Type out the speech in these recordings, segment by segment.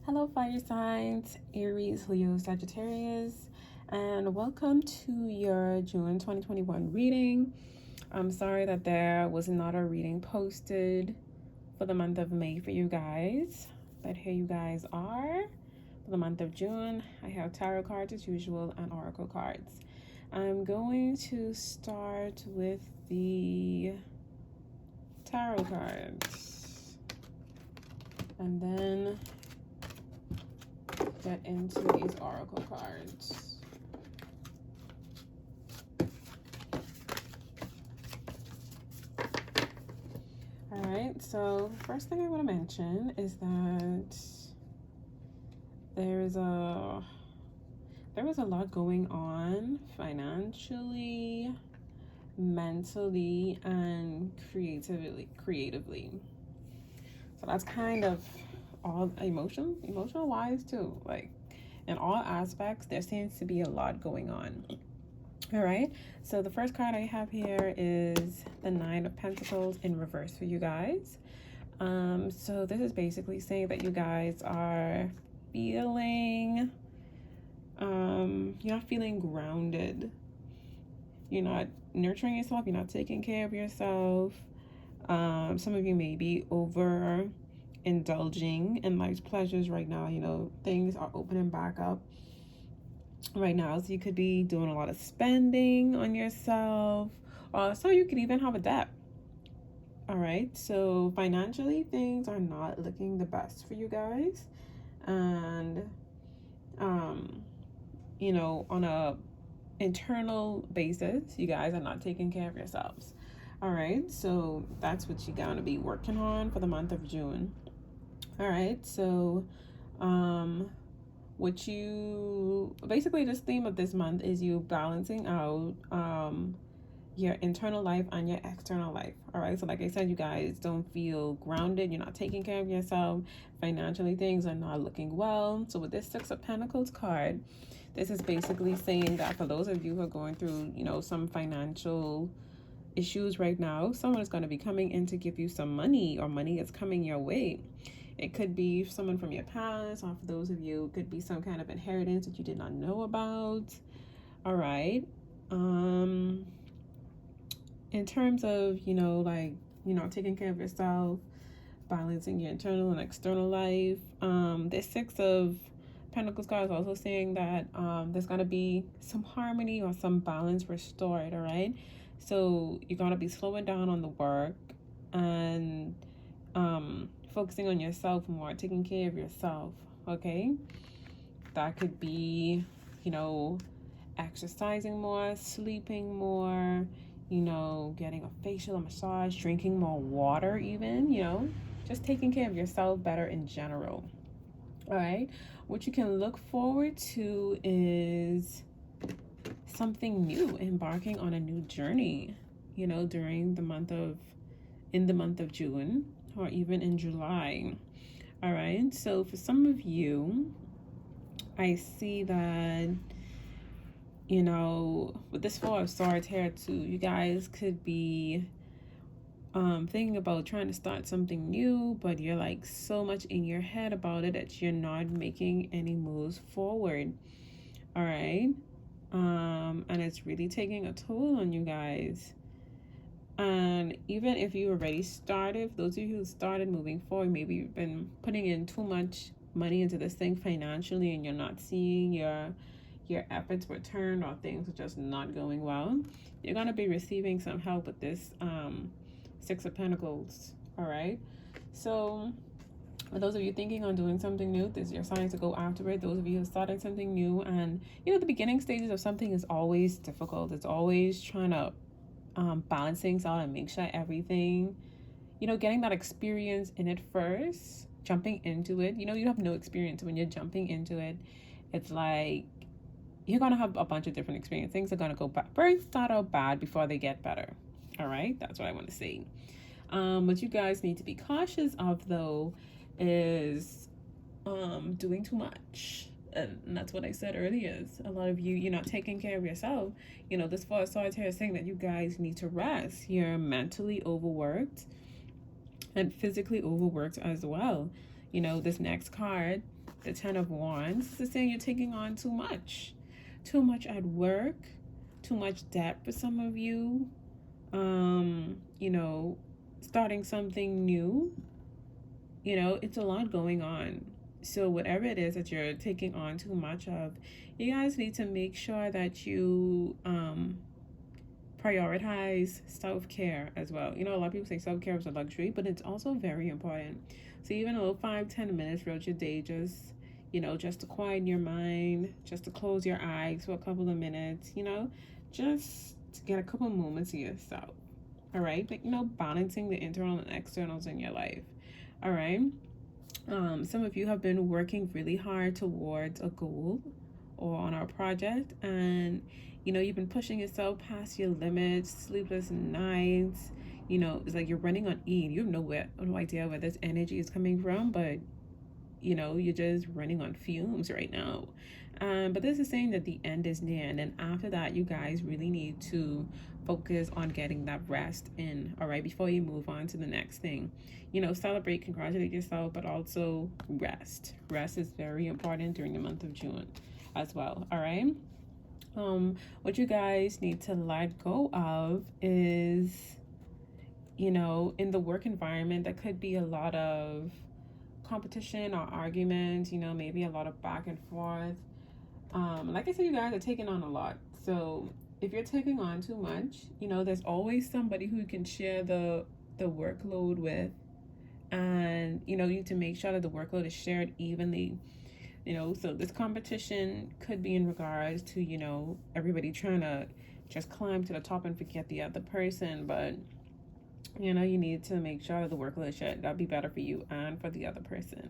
Hello, fire signs, Aries, Leo, Sagittarius, and welcome to your June 2021 reading. I'm sorry that there was not a reading posted for the month of May for you guys, but here you guys are. For the month of June, I have tarot cards as usual and oracle cards. I'm going to start with the tarot cards and then get into these oracle cards. All right, so first thing I want to mention is that there is a lot going on financially, mentally, and creatively. So that's kind of all emotional wise too. Like in all aspects, there seems to be a lot going on. All right, so the first card I have here is the Nine of Pentacles in reverse for you guys. So this is basically saying that you guys are feeling, you're not feeling grounded. You're not nurturing yourself. You're not taking care of yourself. Some of you may be over indulging in life's pleasures right now. You know, things are opening back up right now, so you could be doing a lot of spending on yourself, so you could even have a debt. All right, so financially things are not looking the best for you guys, and you know, on a internal basis, you guys are not taking care of yourselves. All right, so that's what you're gonna be working on for the month of June. All right, so what you basically, this theme of this month is you balancing out your internal life and your external life. All right, so like I said, you guys don't feel grounded. You're not taking care of yourself financially. Things are not looking well. So with this Six of Pentacles card, this is basically saying that for those of you who are going through, you know, some financial issues right now, someone is going to be coming in to give you some money, or money is coming your way. It could be someone from your past, or for those of you, it could be some kind of inheritance that you did not know about. All right. In terms of, you know, like, you know, taking care of yourself, balancing your internal and external life, this Six of Pentacles card is also saying that there's going to be some harmony or some balance restored. All right, so you're going to be slowing down on the work and focusing on yourself more, taking care of yourself. Okay, that could be, you know, exercising more, sleeping more, you know, getting a facial, a massage, drinking more water, even, you know, just taking care of yourself better in general. All right, what you can look forward to is something new, embarking on a new journey, you know, during the month of, in the month of June, or even in July. All right, so for some of you, I see that, you know, with this Four of Swords here too, you guys could be thinking about trying to start something new, but you're like so much in your head about it that you're not making any moves forward. All right, and it's really taking a toll on you guys. And even if you already started, those of you who started moving forward, maybe you've been putting in too much money into this thing financially, and you're not seeing your efforts returned, or things are just not going well. You're going to be receiving some help with this Six of Pentacles. All right, so for those of you thinking on doing something new, this is your sign to go after it. Those of you who started something new, and you know, the beginning stages of something is always difficult. It's always trying to balance things out and make sure everything, you know, getting that experience in it first, jumping into it. You know, you have no experience. When you're jumping into it, it's like you're gonna have a bunch of different experiences. Things are gonna go first start out bad before they get better. All right, that's what I want to say. What you guys need to be cautious of, though, is doing too much. And that's what I said earlier, is a lot of you, you're not taking care of yourself. You know, this Four of Swords here is saying that you guys need to rest. You're mentally overworked and physically overworked as well. You know, this next card the Ten of Wands. This is saying you're taking on too much at work, too much debt for some of you. You know, starting something new. You know, it's a lot going on. So whatever it is that you're taking on too much of, you guys need to make sure that you prioritize self-care as well. You know, a lot of people say self-care is a luxury, but it's also very important. So even a little 5-10 minutes throughout your day, just, you know, just to quiet your mind, just to close your eyes for a couple of minutes, you know, just to get a couple of moments to yourself. All right, but, you know, balancing the internal and externals in your life. All right. Some of you have been working really hard towards a goal or on our project, and you know, you've been pushing yourself past your limits, sleepless nights. You know, it's like you're running on E. You have no idea where this energy is coming from, but you know, you're just running on fumes right now. But this is saying that the end is near, and then after that, you guys really need to focus on getting that rest in, all right, before you move on to the next thing. You know, celebrate, congratulate yourself, but also rest. Rest is very important during the month of June as well, all right? What you guys need to let go of is, you know, in the work environment, there could be a lot of competition or arguments, you know, maybe a lot of back and forth. Like I said, you guys are taking on a lot. So if you're taking on too much, you know, there's always somebody who you can share the workload with. And, you know, you need to make sure that the workload is shared evenly. You know, so this competition could be in regards to, you know, everybody trying to just climb to the top and forget the other person. But, you know, you need to make sure that the workload is shared. That'll be better for you and for the other person.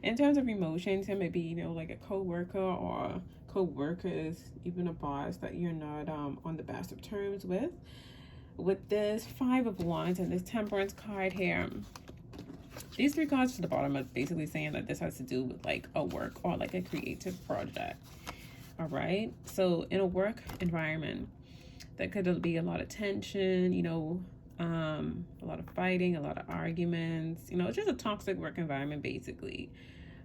In terms of emotions, it may be, you know, like a co-worker or co-workers, even a boss that you're not on the best of terms with. With this 5 of Wands and this Temperance card here, these 3 cards to the bottom are basically saying that this has to do with like a work or like a creative project. All right. So in a work environment, there could be a lot of tension, you know, a lot of fighting, a lot of arguments, you know, it's just a toxic work environment basically.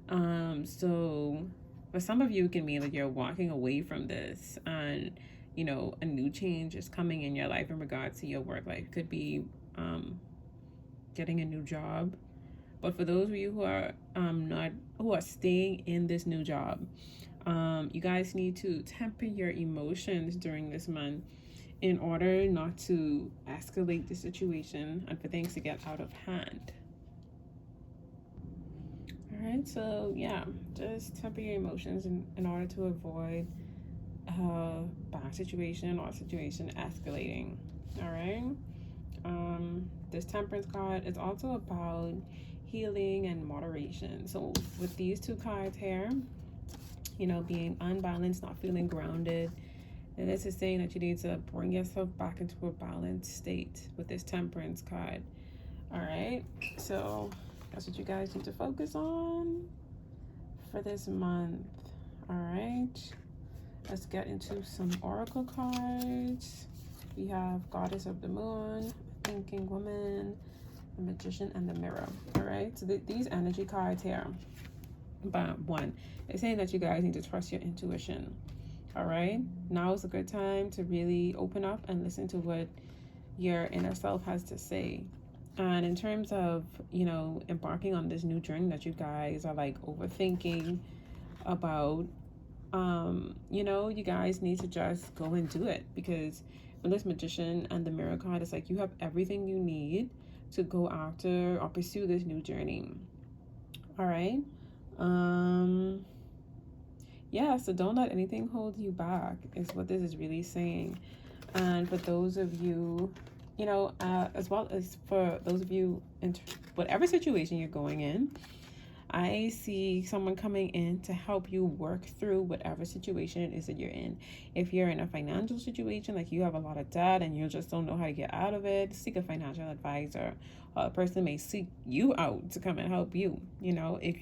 So for some of you, it can mean that you're walking away from this, and you know, a new change is coming in your life in regards to your work life. Could be getting a new job. But for those of you who are staying in this new job, you guys need to temper your emotions during this month in order not to escalate the situation and for things to get out of hand. All right, so yeah, just temper your emotions in order to avoid a bad situation or a situation escalating. All right. This Temperance card is also about healing and moderation. So with these 2 cards here, you know, being unbalanced, not feeling grounded, and this is saying that you need to bring yourself back into a balanced state with this Temperance card. All right, so that's what you guys need to focus on for this month. All right, let's get into some oracle cards. We have Goddess of the Moon, Thinking Woman, the Magician, and the Mirror. All right, so these energy cards here, but one, it's saying that you guys need to trust your intuition. All right, now is a good time to really open up and listen to what your inner self has to say. And in terms of, you know, embarking on this new journey that you guys are like overthinking about, you know, you guys need to just go and do it, because with this Magician and the Mirror card, it's like you have everything you need to go after or pursue this new journey. All right. Yeah, so don't let anything hold you back is what this is really saying. And for those of you, you know, as well as for those of you in whatever situation you're going in, I see someone coming in to help you work through whatever situation it is that you're in. If you're in a financial situation, like you have a lot of debt and you just don't know how to get out of it, seek a financial advisor. A person may seek you out to come and help you. You know, if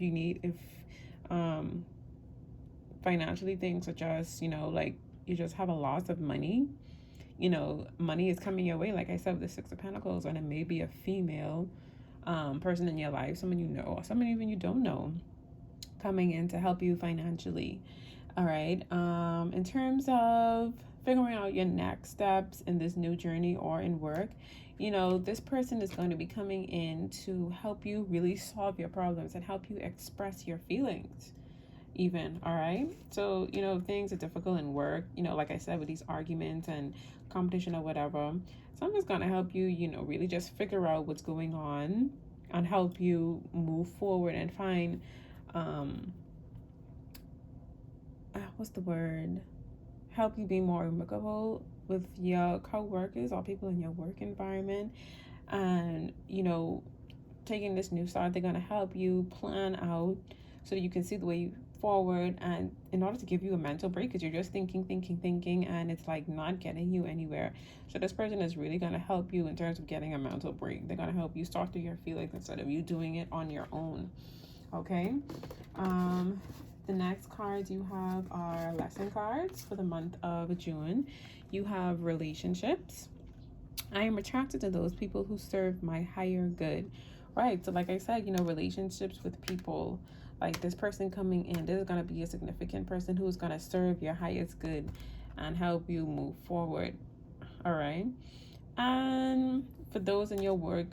financially things are just, you know, like you just have a loss of money, you know, money is coming your way, like I said, with the 6 of Pentacles, and it may be a female person in your life, someone you know, or someone even you don't know. coming in to help you financially. All right. In terms of figuring out your next steps in this new journey or in work, this person is going to be coming in to help you really solve your problems and help you express your feelings even. All right. So, if things are difficult in work, like I said, with these arguments and competition or whatever, someone's going to help you, really just figure out what's going on and help you move forward and find, what's the word? Help you be more amicable with your co-workers or people in your work environment. And, taking this new start, they're going to help you plan out so that you can see the way forward, and in order to give you a mental break, because you're just thinking, and it's like not getting you anywhere. So this person is really going to help you in terms of getting a mental break. They're going to help you sort through your feelings instead of you doing it on your own. Okay. The next cards you have are lesson cards for the month of June. You have relationships. I am attracted to those people who serve my higher good. Right. So like I said, relationships with people, like this person coming in, this is going to be a significant person who's going to serve your highest good and help you move forward. All right. And for those in your work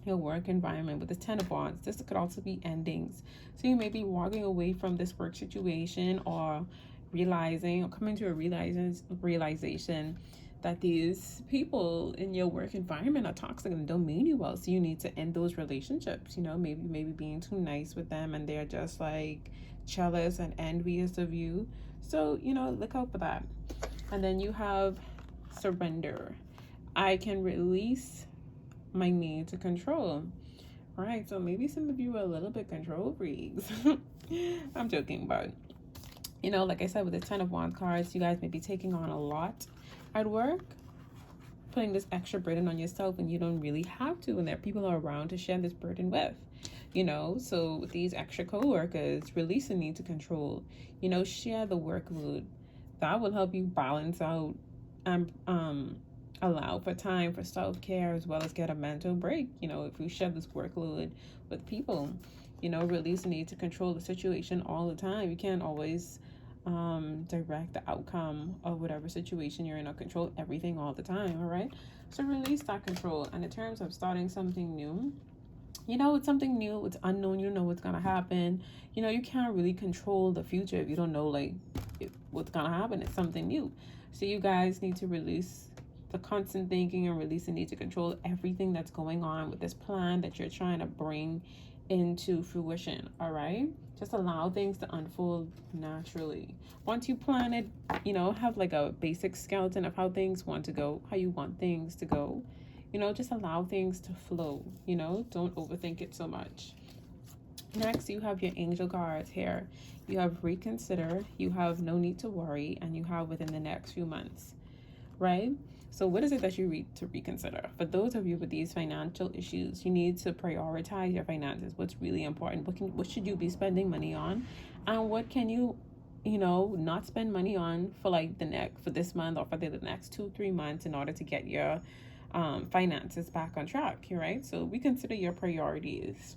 environment with the 10 of Wands, this could also be endings. So you may be walking away from this work situation or coming to a realization that these people in your work environment are toxic and don't mean you well. So you need to end those relationships, maybe being too nice with them and they're just like jealous and envious of you. So, look out for that. And then you have surrender. I can release my need to control. All right, so maybe some of you are a little bit control freaks. I'm joking, but like I said, with the 10 of Wands cards, you guys may be taking on a lot at work, putting this extra burden on yourself when you don't really have to, and there are people around to share this burden with. So with these extra co-workers, release the need to control, share the workload. That will help you balance out and allow for time for self-care as well as get a mental break. If you share this workload with people, release the need to control the situation all the time. You can't always direct the outcome of whatever situation you're in or control everything all the time. All right, so release that control. And in terms of starting something new, it's something new, it's unknown, what's gonna happen. You can't really control the future if you don't know what's gonna happen. It's something new. So you guys need to release the constant thinking and release the need to control everything that's going on with this plan that you're trying to bring into fruition. All right, just allow things to unfold naturally. Once you plan it, have like a basic skeleton of how things want to go, how you want things to go. Just allow things to flow. Don't overthink it so much. Next, you have your angel cards here. You have reconsider, you have no need to worry, and you have within the next few months. Right? So what is it that you need to reconsider? For those of you with these financial issues, you need to prioritize your finances. What's really important? What should you be spending money on? And what can you, not spend money on for for this month or for the next 2-3 months in order to get your finances back on track, right? So reconsider your priorities.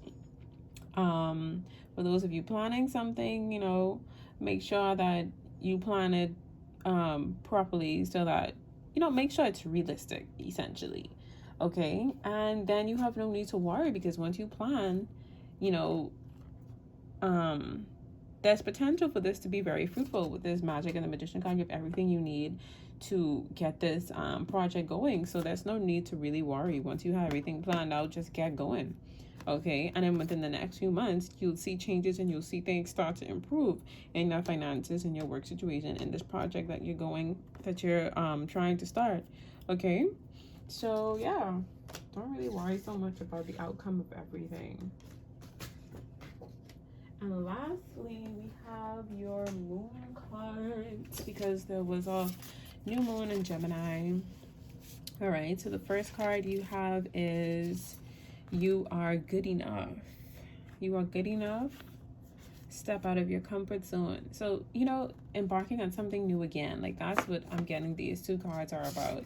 For those of you planning something, make sure that you plan it properly so that make sure it's realistic, essentially. Okay. And then you have no need to worry, because once you plan, there's potential for this to be very fruitful. With this Magic and the Magician card, you have everything you need to get this project going. So there's no need to really worry. Once you have everything planned out, just get going. Okay, and then within the next few months, you'll see changes and you'll see things start to improve in your finances, in your work situation, in this project that you're trying to start. Okay, so yeah, don't really worry so much about the outcome of everything. And lastly, we have your moon cards, because there was a new moon in Gemini. All right, so the first card you have is you are good enough. You are good enough. Step out of your comfort zone. So, embarking on something new again. That's what I'm getting these two cards are about.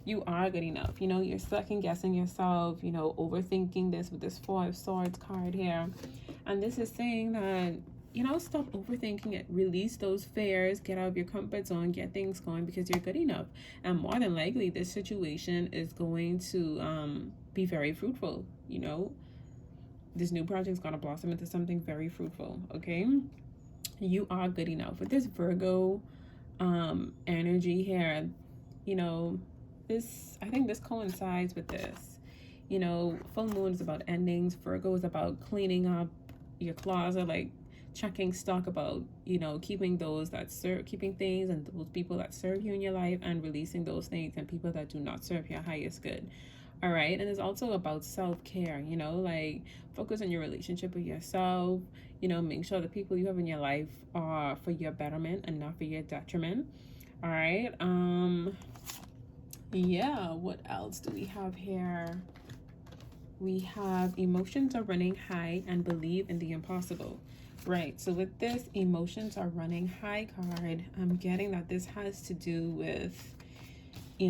You are good enough. You're second guessing yourself, overthinking this with this 4 of Swords card here. And this is saying that, stop overthinking it. Release those fears, get out of your comfort zone, get things going because you're good enough. And more than likely, this situation is going to be very fruitful. This new project is going to blossom into something very fruitful, okay? You are good enough. With this Virgo energy here, I think this coincides with this. Full moon is about endings. Virgo is about cleaning up your closet, like checking stock, about keeping keeping things and those people that serve you in your life, and releasing those things and people that do not serve your highest good. All right. And it's also about self-care, like focus on your relationship with yourself. Make sure the people you have in your life are for your betterment and not for your detriment. All right. Yeah, what else do we have here? We have emotions are running high and believe in the impossible. Right, so with this emotions are running high card, I'm getting that this has to do with, a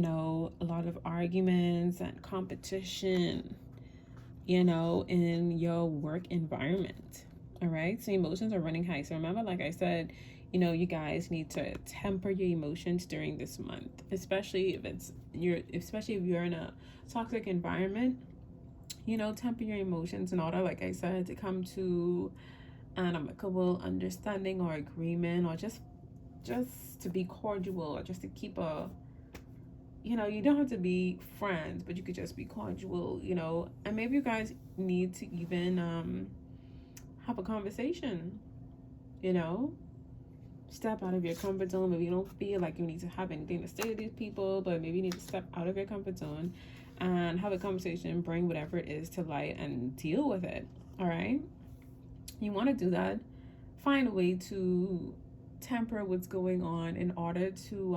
lot of arguments and competition, in your work environment. All right, so emotions are running high. So remember, like I said, you guys need to temper your emotions during this month, especially if you're in a toxic environment. Temper your emotions in order, like I said, to come to an amicable understanding or agreement, or just to be cordial, or just to keep you don't have to be friends, but you could just be cordial, and maybe you guys need to even have a conversation, step out of your comfort zone. Maybe you don't feel like you need to have anything to say to these people, but maybe you need to step out of your comfort zone and have a conversation, bring whatever it is to light and deal with it. All right, you want to do that. Find a way to temper what's going on in order to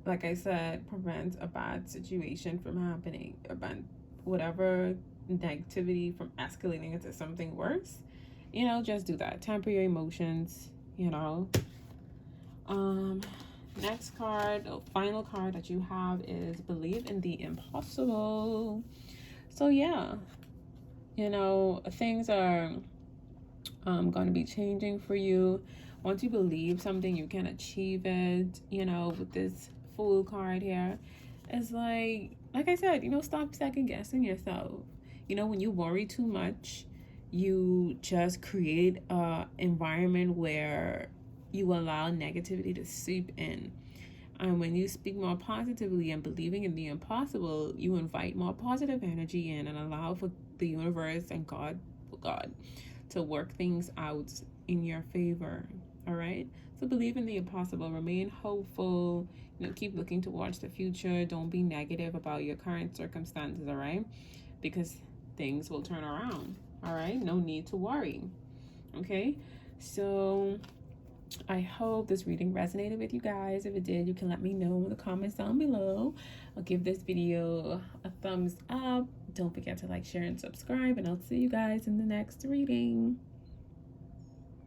like I said, prevent a bad situation from happening, prevent whatever negativity from escalating into something worse. Just do that. Temper your emotions. Next card, the final card that you have is believe in the impossible. So yeah, things are going to be changing for you. Once you believe something, you can achieve it. With this Fool card here, it's like I said, stop second guessing yourself. When you worry too much, you just create a environment where you allow negativity to seep in. And when you speak more positively and believing in the impossible, you invite more positive energy in and allow for the universe and God to work things out in your favor. All right, so believe in the impossible, remain hopeful, keep looking towards the future. Don't be negative about your current circumstances, all right, because things will turn around. All right, no need to worry. Okay, so I hope this reading resonated with you guys. If it did, you can let me know in the comments down below. I'll give this video a thumbs up. Don't forget to like, share, and subscribe, and I'll see you guys in the next reading.